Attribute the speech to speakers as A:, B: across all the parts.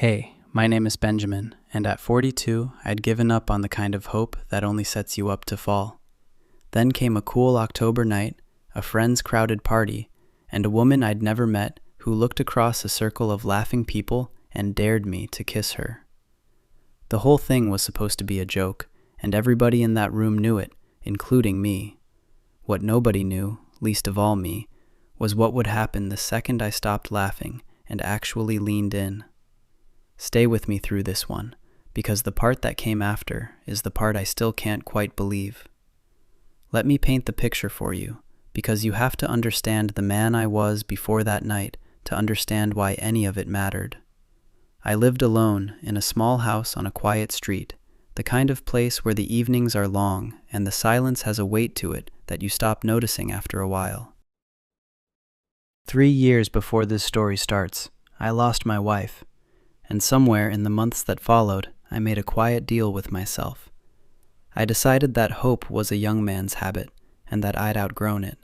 A: Hey, my name is Benjamin, and at 42, I'd given up on the kind of hope that only sets you up to fall. Then came a cool October night, a friend's crowded party, and a woman I'd never met who looked across a circle of laughing people and dared me to kiss her. The whole thing was supposed to be a joke, and everybody in that room knew it, including me. What nobody knew, least of all me, was what would happen the second I stopped laughing and actually leaned in. Stay with me through this one, because the part that came after is the part I still can't quite believe. Let me paint the picture for you, because you have to understand the man I was before that night to understand why any of it mattered. I lived alone in a small house on a quiet street, the kind of place where the evenings are long and the silence has a weight to it that you stop noticing after a while. 3 years before this story starts, I lost my wife. And somewhere in the months that followed, I made a quiet deal with myself. I decided that hope was a young man's habit, and that I'd outgrown it.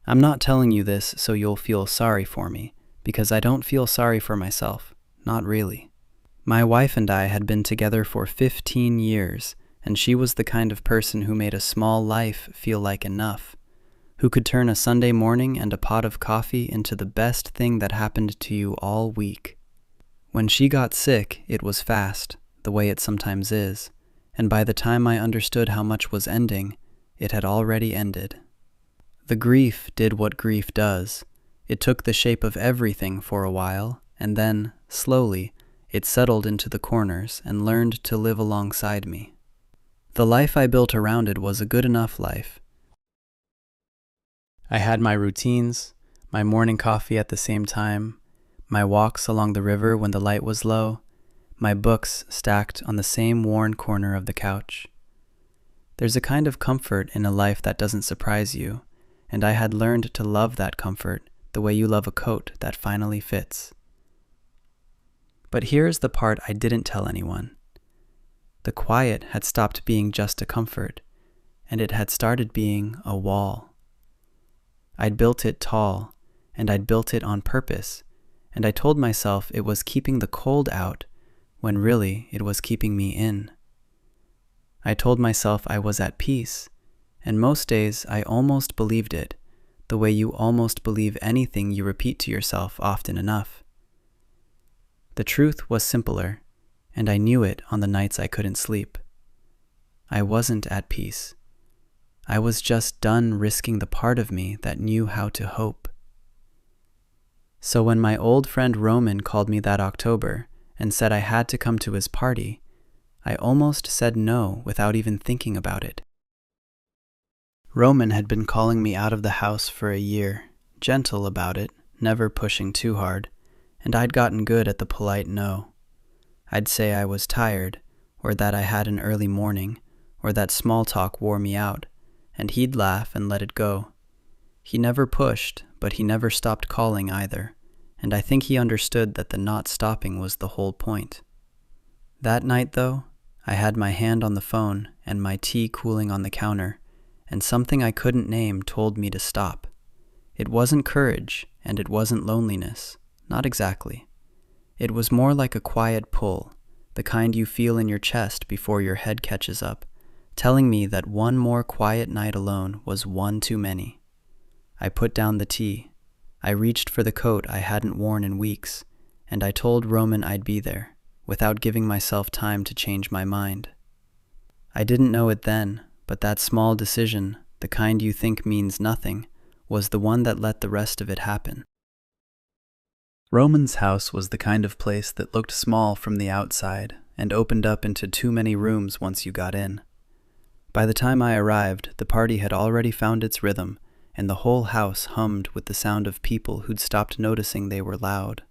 A: I'm not telling you this so you'll feel sorry for me, because I don't feel sorry for myself, not really. My wife and I had been together for 15 years, and she was the kind of person who made a small life feel like enough, who could turn a Sunday morning and a pot of coffee into the best thing that happened to you all week. When she got sick, it was fast, the way it sometimes is, and by the time I understood how much was ending, it had already ended. The grief did what grief does. It took the shape of everything for a while, and then, slowly, it settled into the corners and learned to live alongside me. The life I built around it was a good enough life. I had my routines, my morning coffee at the same time, my walks along the river when the light was low, my books stacked on the same worn corner of the couch. There's a kind of comfort in a life that doesn't surprise you, and I had learned to love that comfort the way you love a coat that finally fits. But here's the part I didn't tell anyone. The quiet had stopped being just a comfort, and it had started being a wall. I'd built it tall, and I'd built it on purpose, and I told myself it was keeping the cold out, when really it was keeping me in. I told myself I was at peace, and most days I almost believed it, the way you almost believe anything you repeat to yourself often enough. The truth was simpler, and I knew it on the nights I couldn't sleep. I wasn't at peace. I was just done risking the part of me that knew how to hope. So when my old friend Roman called me that October and said I had to come to his party, I almost said no without even thinking about it. Roman had been calling me out of the house for a year, gentle about it, never pushing too hard, and I'd gotten good at the polite no. I'd say I was tired, or that I had an early morning, or that small talk wore me out, and he'd laugh and let it go. He never pushed, but he never stopped calling either, and I think he understood that the not stopping was the whole point. That night, though, I had my hand on the phone and my tea cooling on the counter, and something I couldn't name told me to stop. It wasn't courage, and it wasn't loneliness, not exactly. It was more like a quiet pull, the kind you feel in your chest before your head catches up, telling me that one more quiet night alone was one too many. I put down the tea. I reached for the coat I hadn't worn in weeks, and I told Roman I'd be there, without giving myself time to change my mind. I didn't know it then, but that small decision, the kind you think means nothing, was the one that let the rest of it happen. Roman's house was the kind of place that looked small from the outside and opened up into too many rooms once you got in. By the time I arrived, the party had already found its rhythm, and the whole house hummed with the sound of people who'd stopped noticing they were loud.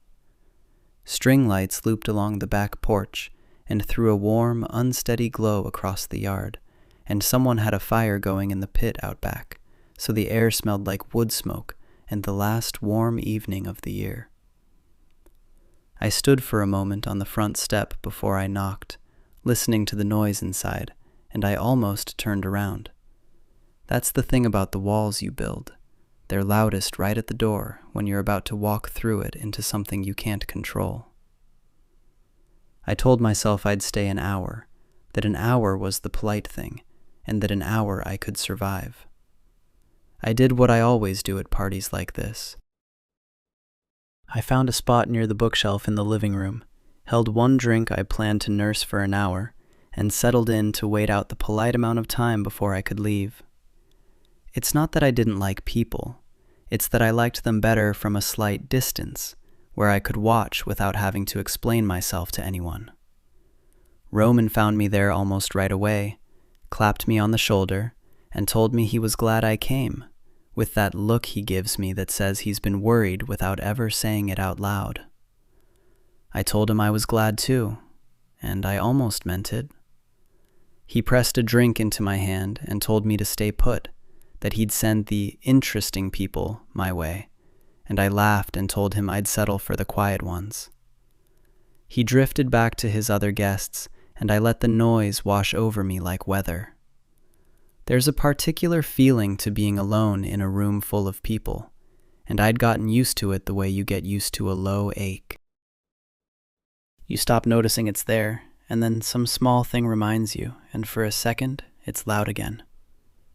A: String lights looped along the back porch and threw a warm, unsteady glow across the yard, and someone had a fire going in the pit out back, so the air smelled like wood smoke and the last warm evening of the year. I stood for a moment on the front step before I knocked, listening to the noise inside, and I almost turned around. That's the thing about the walls you build. They're loudest right at the door when you're about to walk through it into something you can't control. I told myself I'd stay an hour, that an hour was the polite thing, and that an hour I could survive. I did what I always do at parties like this. I found a spot near the bookshelf in the living room, held one drink I planned to nurse for an hour, and settled in to wait out the polite amount of time before I could leave. It's not that I didn't like people, it's that I liked them better from a slight distance, where I could watch without having to explain myself to anyone. Roman found me there almost right away, clapped me on the shoulder, and told me he was glad I came, with that look he gives me that says he's been worried without ever saying it out loud. I told him I was glad too, and I almost meant it. He pressed a drink into my hand and told me to stay put, that he'd send the interesting people my way, and I laughed and told him I'd settle for the quiet ones. He drifted back to his other guests, and I let the noise wash over me like weather. There's a particular feeling to being alone in a room full of people, and I'd gotten used to it the way you get used to a low ache. You stop noticing it's there, and then some small thing reminds you, and for a second, it's loud again.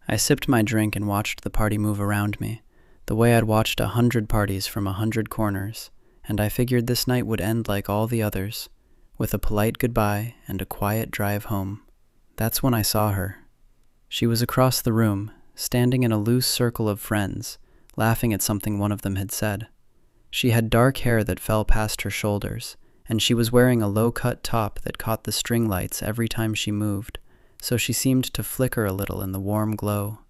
A: I sipped my drink and watched the party move around me, the way I'd watched 100 parties from 100 corners, and I figured this night would end like all the others, with a polite goodbye and a quiet drive home. That's when I saw her. She was across the room, standing in a loose circle of friends, laughing at something one of them had said. She had dark hair that fell past her shoulders, and she was wearing a low-cut top that caught the string lights every time she moved, so she seemed to flicker a little in the warm glow.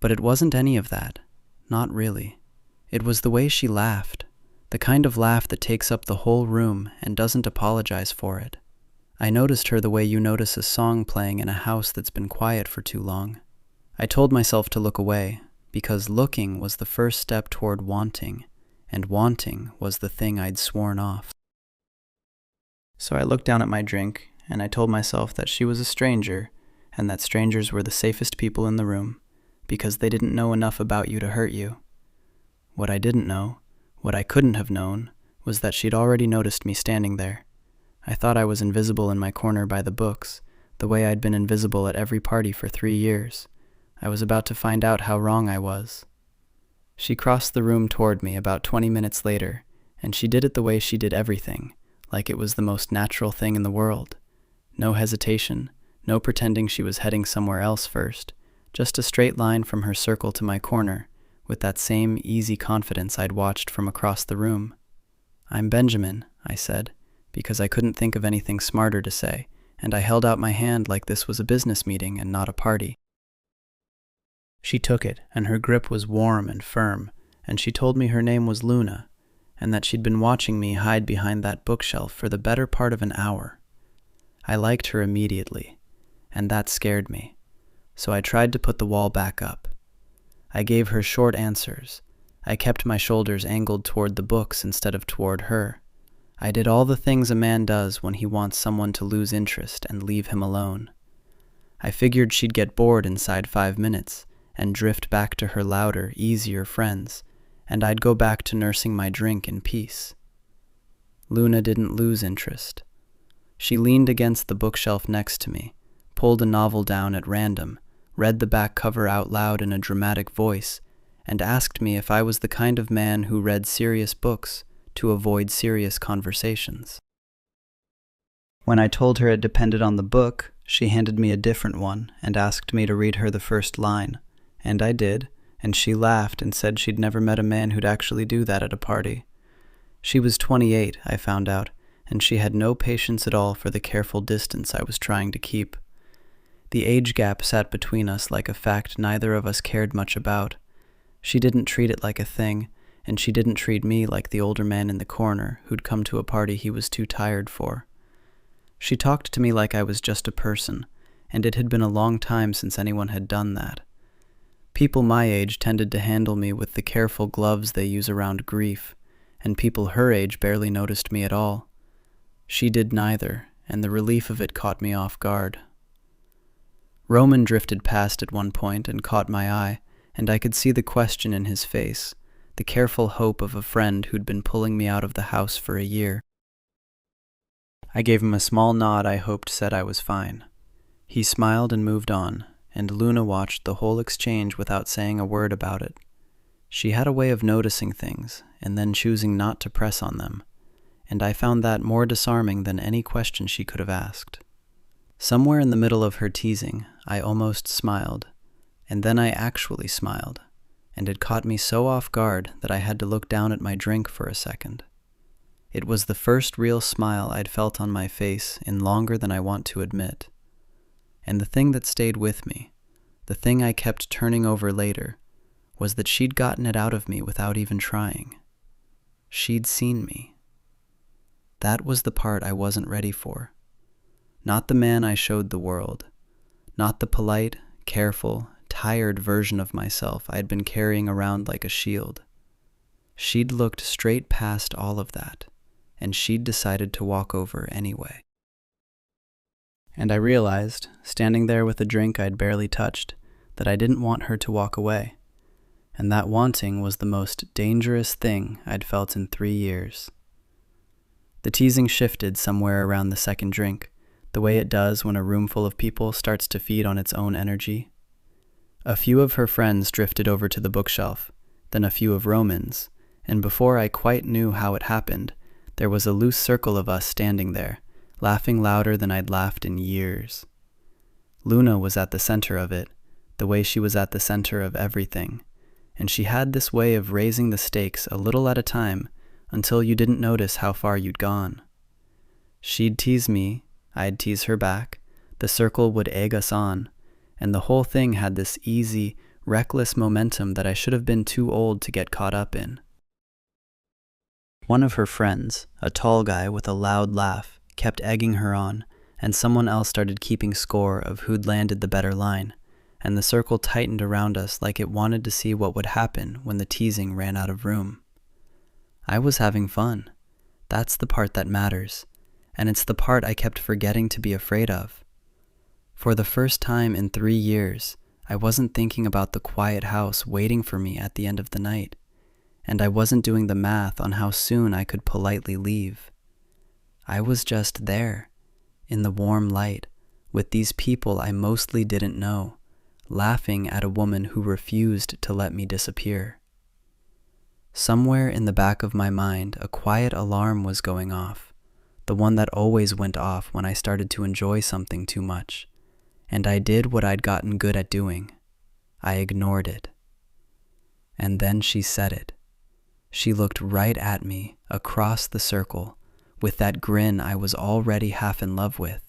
A: But it wasn't any of that. Not really. It was the way she laughed, the kind of laugh that takes up the whole room and doesn't apologize for it. I noticed her the way you notice a song playing in a house that's been quiet for too long. I told myself to look away, because looking was the first step toward wanting, and wanting was the thing I'd sworn off. So I looked down at my drink, and I told myself that she was a stranger, and that strangers were the safest people in the room, because they didn't know enough about you to hurt you. What I didn't know, what I couldn't have known, was that she'd already noticed me standing there. I thought I was invisible in my corner by the books, the way I'd been invisible at every party for 3 years. I was about to find out how wrong I was. She crossed the room toward me about 20 minutes later, and she did it the way she did everything, like it was the most natural thing in the world. No hesitation, no pretending she was heading somewhere else first, just a straight line from her circle to my corner, with that same easy confidence I'd watched from across the room. "I'm Benjamin," I said, because I couldn't think of anything smarter to say, and I held out my hand like this was a business meeting and not a party. She took it, and her grip was warm and firm, and she told me her name was Luna, and that she'd been watching me hide behind that bookshelf for the better part of an hour. I liked her immediately, and that scared me, so I tried to put the wall back up. I gave her short answers. I kept my shoulders angled toward the books instead of toward her. I did all the things a man does when he wants someone to lose interest and leave him alone. I figured she'd get bored inside 5 minutes and drift back to her louder, easier friends, and I'd go back to nursing my drink in peace. Luna didn't lose interest. She leaned against the bookshelf next to me, pulled a novel down at random, read the back cover out loud in a dramatic voice, and asked me if I was the kind of man who read serious books to avoid serious conversations. When I told her it depended on the book, she handed me a different one and asked me to read her the first line, and I did, and she laughed and said she'd never met a man who'd actually do that at a party. She was 28, I found out, and she had no patience at all for the careful distance I was trying to keep. The age gap sat between us like a fact neither of us cared much about. She didn't treat it like a thing, and she didn't treat me like the older man in the corner who'd come to a party he was too tired for. She talked to me like I was just a person, and it had been a long time since anyone had done that. People my age tended to handle me with the careful gloves they use around grief, and people her age barely noticed me at all. She did neither, and the relief of it caught me off guard. Roman drifted past at one point and caught my eye, and I could see the question in his face, the careful hope of a friend who'd been pulling me out of the house for a year. I gave him a small nod I hoped said I was fine. He smiled and moved on, and Luna watched the whole exchange without saying a word about it. She had a way of noticing things and then choosing not to press on them, and I found that more disarming than any question she could have asked. Somewhere in the middle of her teasing, I almost smiled, and then I actually smiled, and it caught me so off guard that I had to look down at my drink for a second. It was the first real smile I'd felt on my face in longer than I want to admit. And the thing that stayed with me, the thing I kept turning over later, was that she'd gotten it out of me without even trying. She'd seen me. That was the part I wasn't ready for. Not the man I showed the world. Not the polite, careful, tired version of myself I'd been carrying around like a shield. She'd looked straight past all of that, and she'd decided to walk over anyway. And I realized, standing there with a drink I'd barely touched, that I didn't want her to walk away. And that wanting was the most dangerous thing I'd felt in 3 years. The teasing shifted somewhere around the second drink, the way it does when a room full of people starts to feed on its own energy. A few of her friends drifted over to the bookshelf, then a few of Roman's, and before I quite knew how it happened, there was a loose circle of us standing there, laughing louder than I'd laughed in years. Luna was at the center of it, the way she was at the center of everything, and she had this way of raising the stakes a little at a time until you didn't notice how far you'd gone. She'd tease me, I'd tease her back, the circle would egg us on, and the whole thing had this easy, reckless momentum that I should have been too old to get caught up in. One of her friends, a tall guy with a loud laugh, kept egging her on, and someone else started keeping score of who'd landed the better line, and the circle tightened around us like it wanted to see what would happen when the teasing ran out of room. I was having fun. That's the part that matters, and it's the part I kept forgetting to be afraid of. For the first time in 3 years, I wasn't thinking about the quiet house waiting for me at the end of the night, and I wasn't doing the math on how soon I could politely leave. I was just there, in the warm light, with these people I mostly didn't know, laughing at a woman who refused to let me disappear. Somewhere in the back of my mind, a quiet alarm was going off, the one that always went off when I started to enjoy something too much, and I did what I'd gotten good at doing. I ignored it. And then she said it. She looked right at me, across the circle, with that grin I was already half in love with,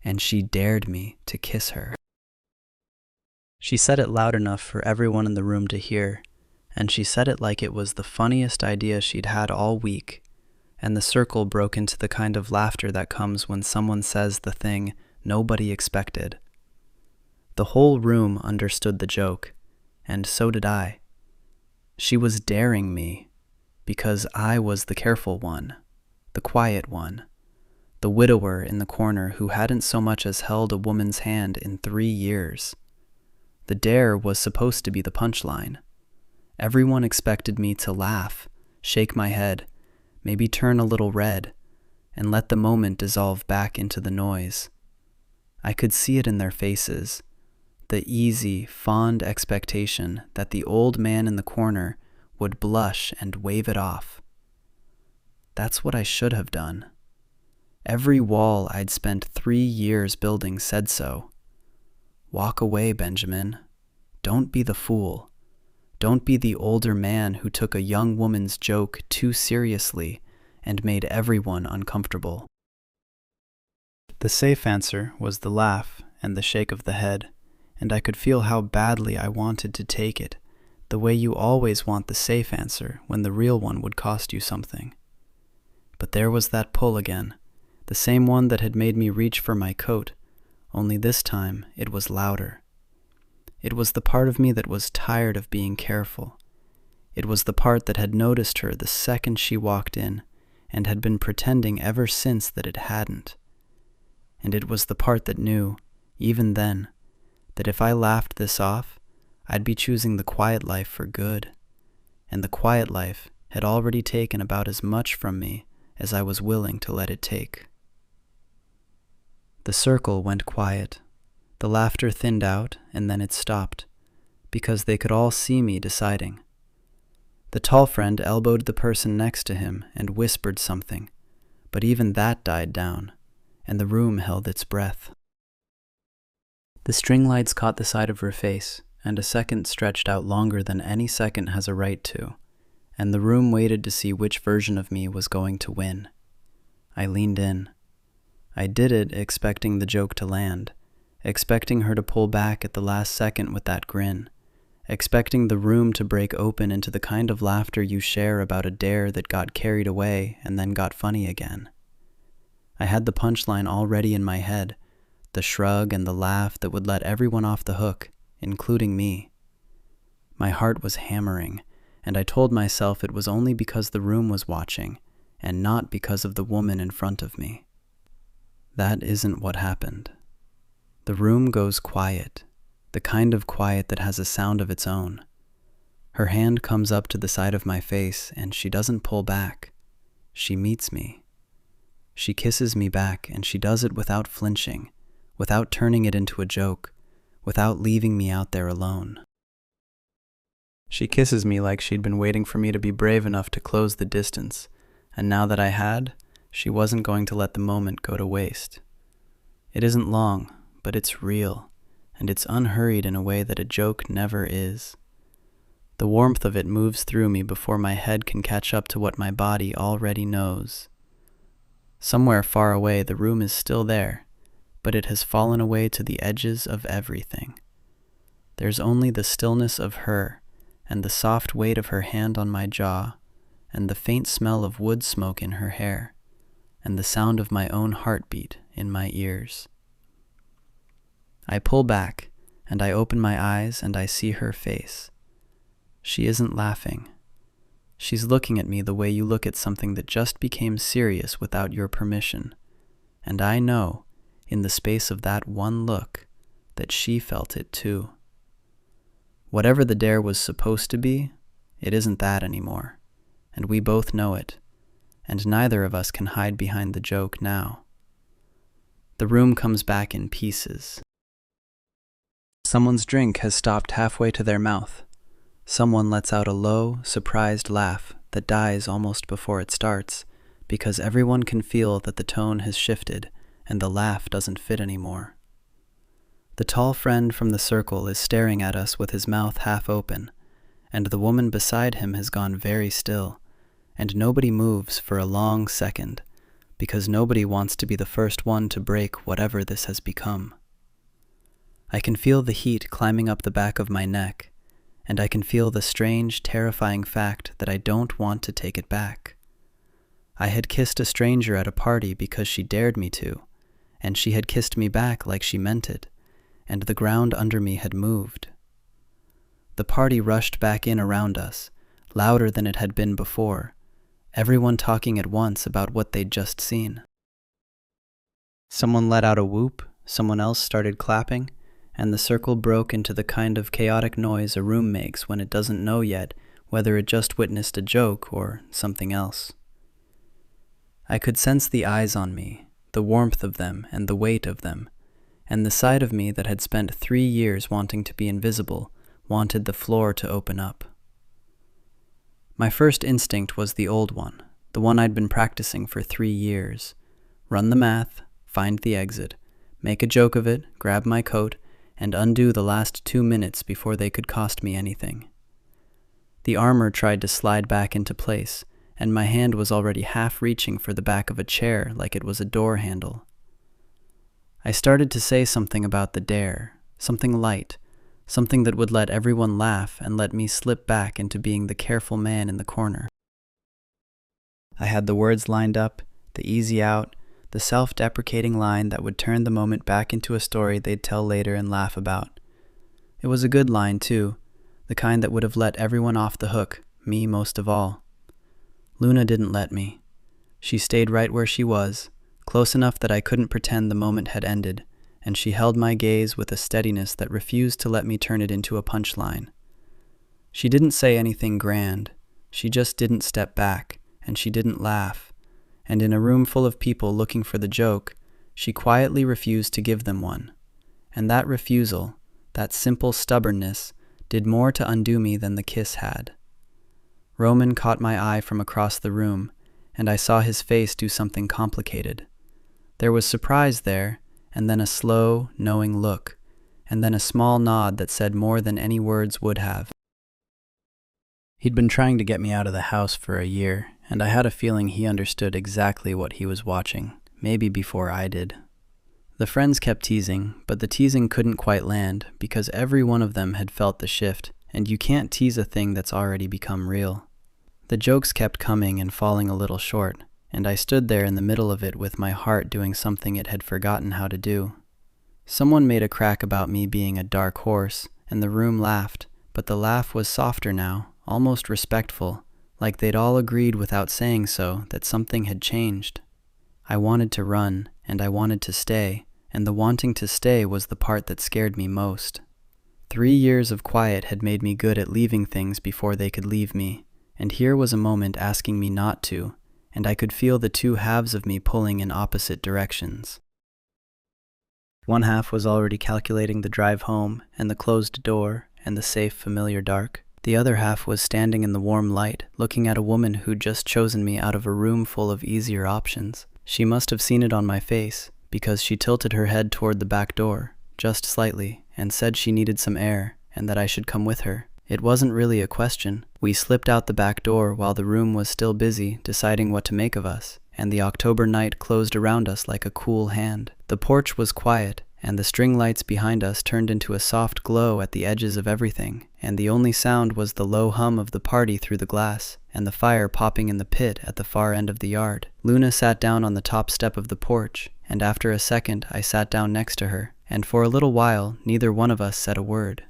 A: and she dared me to kiss her. She said it loud enough for everyone in the room to hear, and she said it like it was the funniest idea she'd had all week, and the circle broke into the kind of laughter that comes when someone says the thing nobody expected. The whole room understood the joke, and so did I. She was daring me, because I was the careful one, the quiet one, the widower in the corner who hadn't so much as held a woman's hand in 3 years. The dare was supposed to be the punchline. Everyone expected me to laugh, shake my head, maybe turn a little red, and let the moment dissolve back into the noise. I could see it in their faces, the easy, fond expectation that the old man in the corner would blush and wave it off. That's what I should have done. Every wall I'd spent 3 years building said so. Walk away, Benjamin. Don't be the fool. Don't be the older man who took a young woman's joke too seriously and made everyone uncomfortable. The safe answer was the laugh and the shake of the head, and I could feel how badly I wanted to take it, the way you always want the safe answer when the real one would cost you something. But there was that pull again, the same one that had made me reach for my coat, only this time it was louder. It was the part of me that was tired of being careful. It was the part that had noticed her the second she walked in and had been pretending ever since that it hadn't. And it was the part that knew, even then, that if I laughed this off, I'd be choosing the quiet life for good, and the quiet life had already taken about as much from me as I was willing to let it take. The circle went quiet. The laughter thinned out, and then it stopped, because they could all see me deciding. The tall friend elbowed the person next to him and whispered something, but even that died down, and the room held its breath. The string lights caught the side of her face, and a second stretched out longer than any second has a right to, and the room waited to see which version of me was going to win. I leaned in. I did it expecting the joke to land, expecting her to pull back at the last second with that grin, expecting the room to break open into the kind of laughter you share about a dare that got carried away and then got funny again. I had the punchline already in my head, the shrug and the laugh that would let everyone off the hook, including me. My heart was hammering, and I told myself it was only because the room was watching, and not because of the woman in front of me. That isn't what happened. The room goes quiet, the kind of quiet that has a sound of its own. Her hand comes up to the side of my face, and she doesn't pull back. She meets me. She kisses me back, and she does it without flinching, without turning it into a joke, without leaving me out there alone. She kisses me like she'd been waiting for me to be brave enough to close the distance, and now that I had, she wasn't going to let the moment go to waste. It isn't long, but it's real, and it's unhurried in a way that a joke never is. The warmth of it moves through me before my head can catch up to what my body already knows. Somewhere far away, the room is still there, but it has fallen away to the edges of everything. There's only the stillness of her, and the soft weight of her hand on my jaw, and the faint smell of wood smoke in her hair, and the sound of my own heartbeat in my ears. I pull back, and I open my eyes, and I see her face. She isn't laughing. She's looking at me the way you look at something that just became serious without your permission, and I know, in the space of that one look, that she felt it too. Whatever the dare was supposed to be, it isn't that anymore, and we both know it, and neither of us can hide behind the joke now. The room comes back in pieces. Someone's drink has stopped halfway to their mouth. Someone lets out a low, surprised laugh that dies almost before it starts, because everyone can feel that the tone has shifted and the laugh doesn't fit anymore. The tall friend from the circle is staring at us with his mouth half open, and the woman beside him has gone very still, and nobody moves for a long second, because nobody wants to be the first one to break whatever this has become. I can feel the heat climbing up the back of my neck, and I can feel the strange, terrifying fact that I don't want to take it back. I had kissed a stranger at a party because she dared me to, and she had kissed me back like she meant it, and the ground under me had moved. The party rushed back in around us, louder than it had been before, everyone talking at once about what they'd just seen. Someone let out a whoop, someone else started clapping, and the circle broke into the kind of chaotic noise a room makes when it doesn't know yet whether it just witnessed a joke or something else. I could sense the eyes on me, the warmth of them and the weight of them, and the side of me that had spent 3 years wanting to be invisible wanted the floor to open up. My first instinct was the old one, the one I'd been practicing for 3 years. Run the math, find the exit, make a joke of it, grab my coat, and undo the last 2 minutes before they could cost me anything. The armor tried to slide back into place, and my hand was already half reaching for the back of a chair like it was a door handle. I started to say something about the dare, something light, something that would let everyone laugh and let me slip back into being the careful man in the corner. I had the words lined up, the easy out, the self-deprecating line that would turn the moment back into a story they'd tell later and laugh about. It was a good line, too, the kind that would have let everyone off the hook, me most of all. Luna didn't let me. She stayed right where she was, close enough that I couldn't pretend the moment had ended, and she held my gaze with a steadiness that refused to let me turn it into a punchline. She didn't say anything grand. She just didn't step back, and she didn't laugh. And in a room full of people looking for the joke, she quietly refused to give them one. And that refusal, that simple stubbornness, did more to undo me than the kiss had. Roman caught my eye from across the room, and I saw his face do something complicated. There was surprise there, and then a slow, knowing look, and then a small nod that said more than any words would have. He'd been trying to get me out of the house for a year, and I had a feeling he understood exactly what he was watching, maybe before I did. The friends kept teasing, but the teasing couldn't quite land because every one of them had felt the shift, and you can't tease a thing that's already become real. The jokes kept coming and falling a little short, and I stood there in the middle of it with my heart doing something it had forgotten how to do. Someone made a crack about me being a dark horse, and the room laughed, but the laugh was softer now, almost respectful, like they'd all agreed without saying so that something had changed. I wanted to run, and I wanted to stay, and the wanting to stay was the part that scared me most. 3 years of quiet had made me good at leaving things before they could leave me, and here was a moment asking me not to, and I could feel the two halves of me pulling in opposite directions. One half was already calculating the drive home, and the closed door, and the safe, familiar dark. The other half was standing in the warm light, looking at a woman who'd just chosen me out of a room full of easier options. She must have seen it on my face, because she tilted her head toward the back door, just slightly, and said she needed some air, and that I should come with her. It wasn't really a question. We slipped out the back door while the room was still busy deciding what to make of us, and the October night closed around us like a cool hand. The porch was quiet, and the string lights behind us turned into a soft glow at the edges of everything, and the only sound was the low hum of the party through the glass, and the fire popping in the pit at the far end of the yard. Luna sat down on the top step of the porch, and after a second I sat down next to her, and for a little while neither one of us said a word.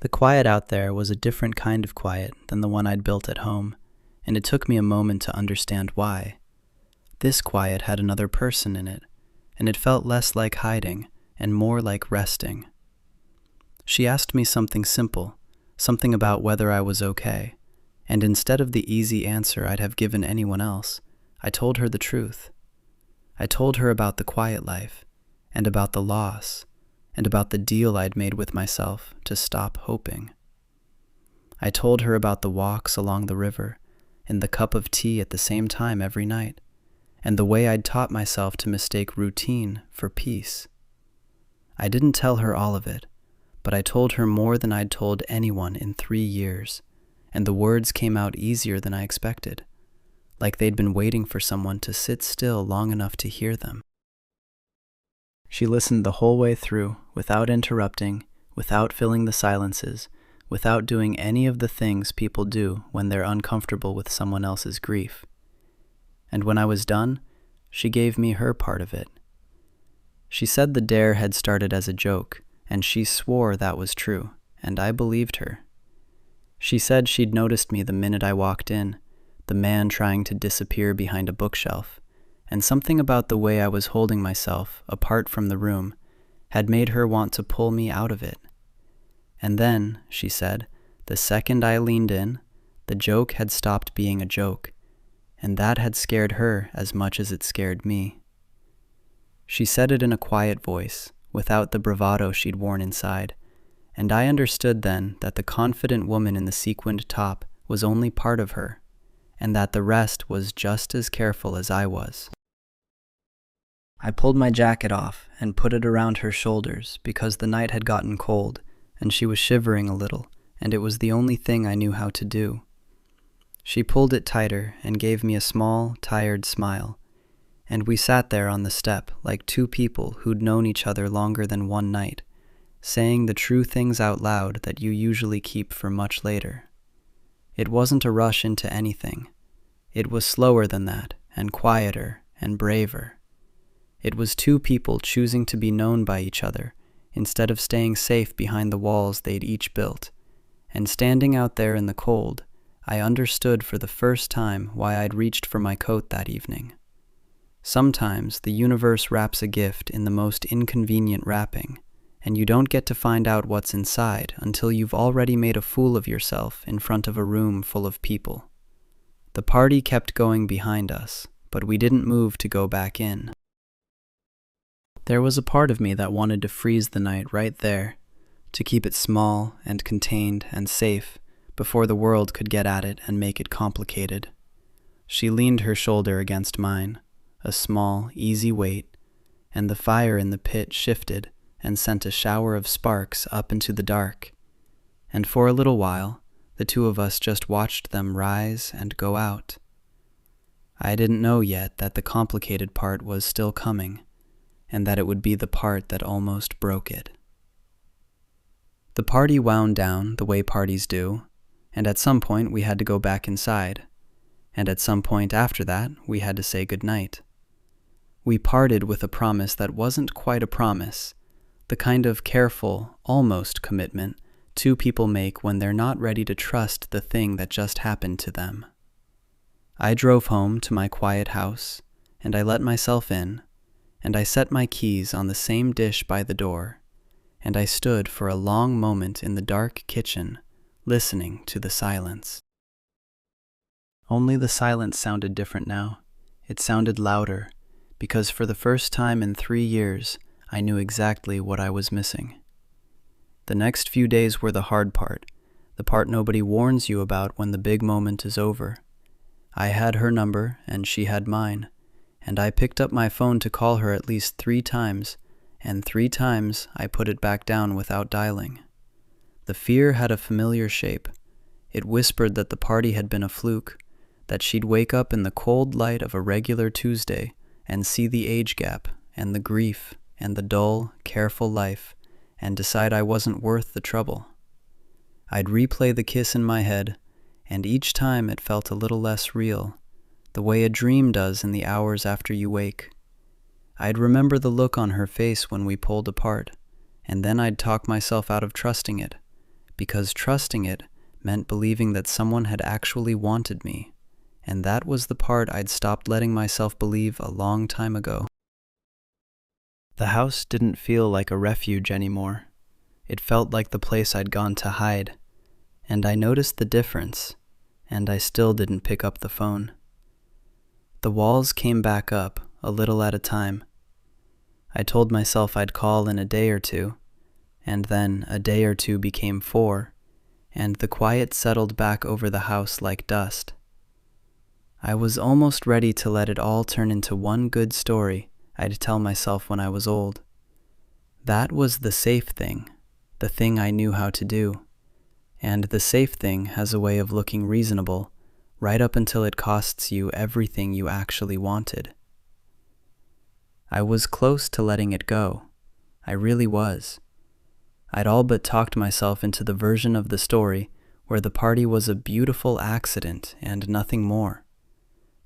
A: The quiet out there was a different kind of quiet than the one I'd built at home, and it took me a moment to understand why. This quiet had another person in it, and it felt less like hiding and more like resting. She asked me something simple, something about whether I was okay, and instead of the easy answer I'd have given anyone else, I told her the truth. I told her about the quiet life, and about the loss, and about the deal I'd made with myself to stop hoping. I told her about the walks along the river, and the cup of tea at the same time every night, and the way I'd taught myself to mistake routine for peace. I didn't tell her all of it, but I told her more than I'd told anyone in 3 years, and the words came out easier than I expected, like they'd been waiting for someone to sit still long enough to hear them. She listened the whole way through, without interrupting, without filling the silences, without doing any of the things people do when they're uncomfortable with someone else's grief. And when I was done, she gave me her part of it. She said the dare had started as a joke, and she swore that was true, and I believed her. She said she'd noticed me the minute I walked in, the man trying to disappear behind a bookshelf, and something about the way I was holding myself, apart from the room, had made her want to pull me out of it. And then, she said, the second I leaned in, the joke had stopped being a joke, and that had scared her as much as it scared me. She said it in a quiet voice, without the bravado she'd worn inside, and I understood then that the confident woman in the sequined top was only part of her, and that the rest was just as careful as I was. I pulled my jacket off and put it around her shoulders because the night had gotten cold, and she was shivering a little, and it was the only thing I knew how to do. She pulled it tighter and gave me a small, tired smile, and we sat there on the step like two people who'd known each other longer than one night, saying the true things out loud that you usually keep for much later. It wasn't a rush into anything. It was slower than that, and quieter, and braver. It was two people choosing to be known by each other, instead of staying safe behind the walls they'd each built, and standing out there in the cold, I understood for the first time why I'd reached for my coat that evening. Sometimes the universe wraps a gift in the most inconvenient wrapping, and you don't get to find out what's inside until you've already made a fool of yourself in front of a room full of people. The party kept going behind us, but we didn't move to go back in. There was a part of me that wanted to freeze the night right there, to keep it small and contained and safe before the world could get at it and make it complicated. She leaned her shoulder against mine, a small, easy weight, and the fire in the pit shifted and sent a shower of sparks up into the dark. And for a little while, the two of us just watched them rise and go out. I didn't know yet that the complicated part was still coming, and that it would be the part that almost broke it. The party wound down the way parties do, and at some point we had to go back inside, and at some point after that we had to say goodnight. We parted with a promise that wasn't quite a promise, the kind of careful, almost commitment two people make when they're not ready to trust the thing that just happened to them. I drove home to my quiet house, and I let myself in, and I set my keys on the same dish by the door, and I stood for a long moment in the dark kitchen, listening to the silence. Only the silence sounded different now. It sounded louder, because for the first time in 3 years, I knew exactly what I was missing. The next few days were the hard part, the part nobody warns you about when the big moment is over. I had her number, and she had mine, and I picked up my phone to call her at least 3 times, and 3 times I put it back down without dialing. The fear had a familiar shape. It whispered that the party had been a fluke, that she'd wake up in the cold light of a regular Tuesday and see the age gap and the grief and the dull, careful life and decide I wasn't worth the trouble. I'd replay the kiss in my head, and each time it felt a little less real, the way a dream does in the hours after you wake. I'd remember the look on her face when we pulled apart, and then I'd talk myself out of trusting it, because trusting it meant believing that someone had actually wanted me, and that was the part I'd stopped letting myself believe a long time ago. The house didn't feel like a refuge anymore. It felt like the place I'd gone to hide, and I noticed the difference, and I still didn't pick up the phone. The walls came back up, a little at a time. I told myself I'd call in a day or two, and then a day or two became 4, and the quiet settled back over the house like dust. I was almost ready to let it all turn into one good story I'd tell myself when I was old. That was the safe thing, the thing I knew how to do. And the safe thing has a way of looking reasonable, right up until it costs you everything you actually wanted. I was close to letting it go. I really was. I'd all but talked myself into the version of the story where the party was a beautiful accident and nothing more,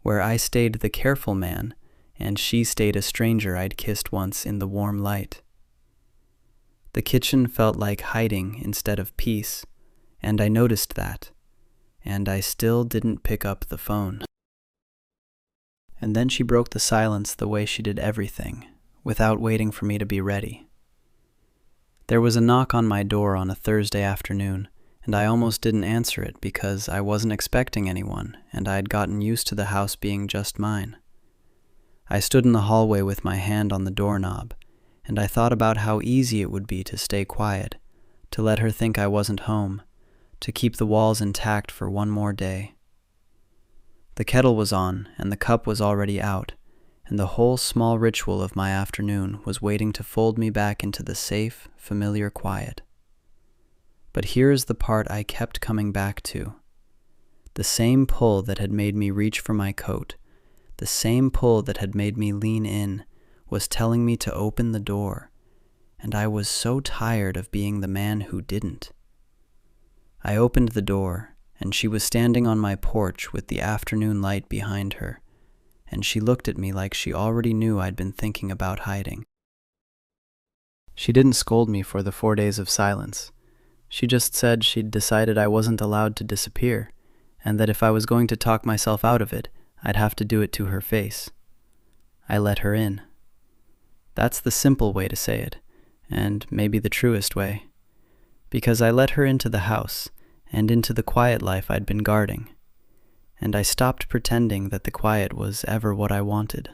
A: where I stayed the careful man and she stayed a stranger I'd kissed once in the warm light. The kitchen felt like hiding instead of peace, and I noticed that, and I still didn't pick up the phone. And then she broke the silence the way she did everything, without waiting for me to be ready. There was a knock on my door on a Thursday afternoon, and I almost didn't answer it because I wasn't expecting anyone, and I'd gotten used to the house being just mine. I stood in the hallway with my hand on the doorknob, and I thought about how easy it would be to stay quiet, to let her think I wasn't home, to keep the walls intact for one more day. The kettle was on, and the cup was already out, and the whole small ritual of my afternoon was waiting to fold me back into the safe, familiar quiet. But here is the part I kept coming back to. The same pull that had made me reach for my coat, the same pull that had made me lean in, was telling me to open the door, and I was so tired of being the man who didn't. I opened the door, and she was standing on my porch with the afternoon light behind her, and she looked at me like she already knew I'd been thinking about hiding. She didn't scold me for the 4 days of silence. She just said she'd decided I wasn't allowed to disappear, and that if I was going to talk myself out of it, I'd have to do it to her face. I let her in. That's the simple way to say it, and maybe the truest way, because I let her into the house and into the quiet life I'd been guarding, and I stopped pretending that the quiet was ever what I wanted.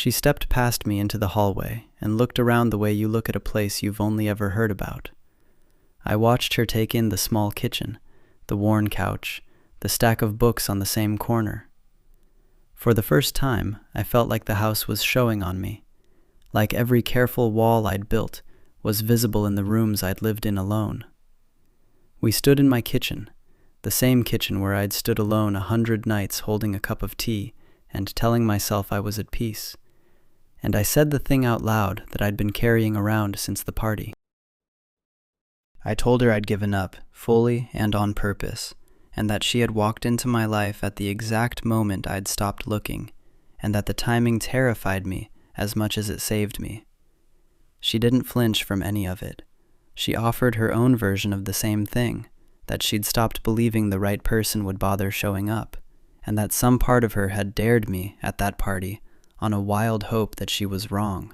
A: She stepped past me into the hallway and looked around the way you look at a place you've only ever heard about. I watched her take in the small kitchen, the worn couch, the stack of books on the same corner. For the first time, I felt like the house was showing on me, like every careful wall I'd built was visible in the rooms I'd lived in alone. We stood in my kitchen, the same kitchen where I'd stood alone 100 nights holding a cup of tea and telling myself I was at peace. And I said the thing out loud that I'd been carrying around since the party. I told her I'd given up, fully and on purpose, and that she had walked into my life at the exact moment I'd stopped looking, and that the timing terrified me as much as it saved me. She didn't flinch from any of it. She offered her own version of the same thing, that she'd stopped believing the right person would bother showing up, and that some part of her had dared me at that party on a wild hope that she was wrong.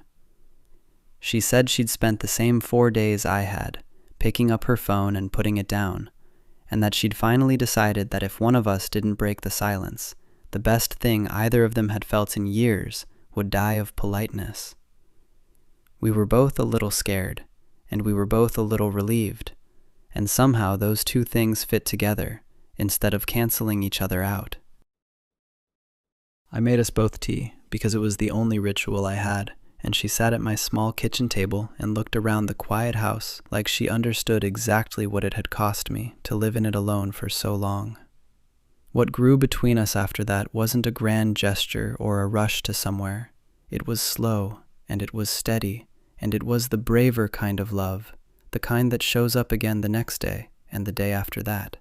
A: She said she'd spent the same 4 days I had, picking up her phone and putting it down, and that she'd finally decided that if one of us didn't break the silence, the best thing either of them had felt in years would die of politeness. We were both a little scared, and we were both a little relieved, and somehow those two things fit together instead of canceling each other out. I made us both tea because it was the only ritual I had, and she sat at my small kitchen table and looked around the quiet house like she understood exactly what it had cost me to live in it alone for so long. What grew between us after that wasn't a grand gesture or a rush to somewhere. It was slow, and it was steady, and it was the braver kind of love, the kind that shows up again the next day and the day after that.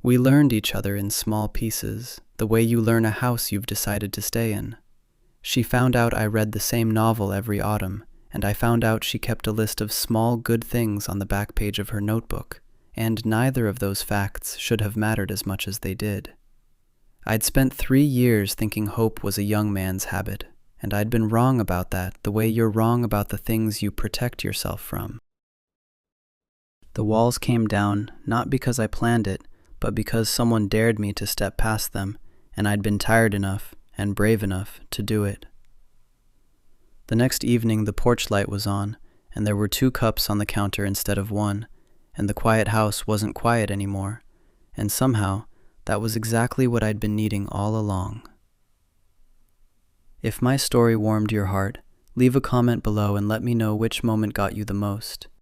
A: We learned each other in small pieces, the way you learn a house you've decided to stay in. She found out I read the same novel every autumn, and I found out she kept a list of small good things on the back page of her notebook, and neither of those facts should have mattered as much as they did. I'd spent 3 years thinking hope was a young man's habit, and I'd been wrong about that the way you're wrong about the things you protect yourself from. The walls came down not because I planned it, but because someone dared me to step past them, and I'd been tired enough and brave enough to do it. The next evening the porch light was on, and there were 2 cups on the counter instead of 1, and the quiet house wasn't quiet anymore, and somehow that was exactly what I'd been needing all along. If my story warmed your heart, leave a comment below and let me know which moment got you the most.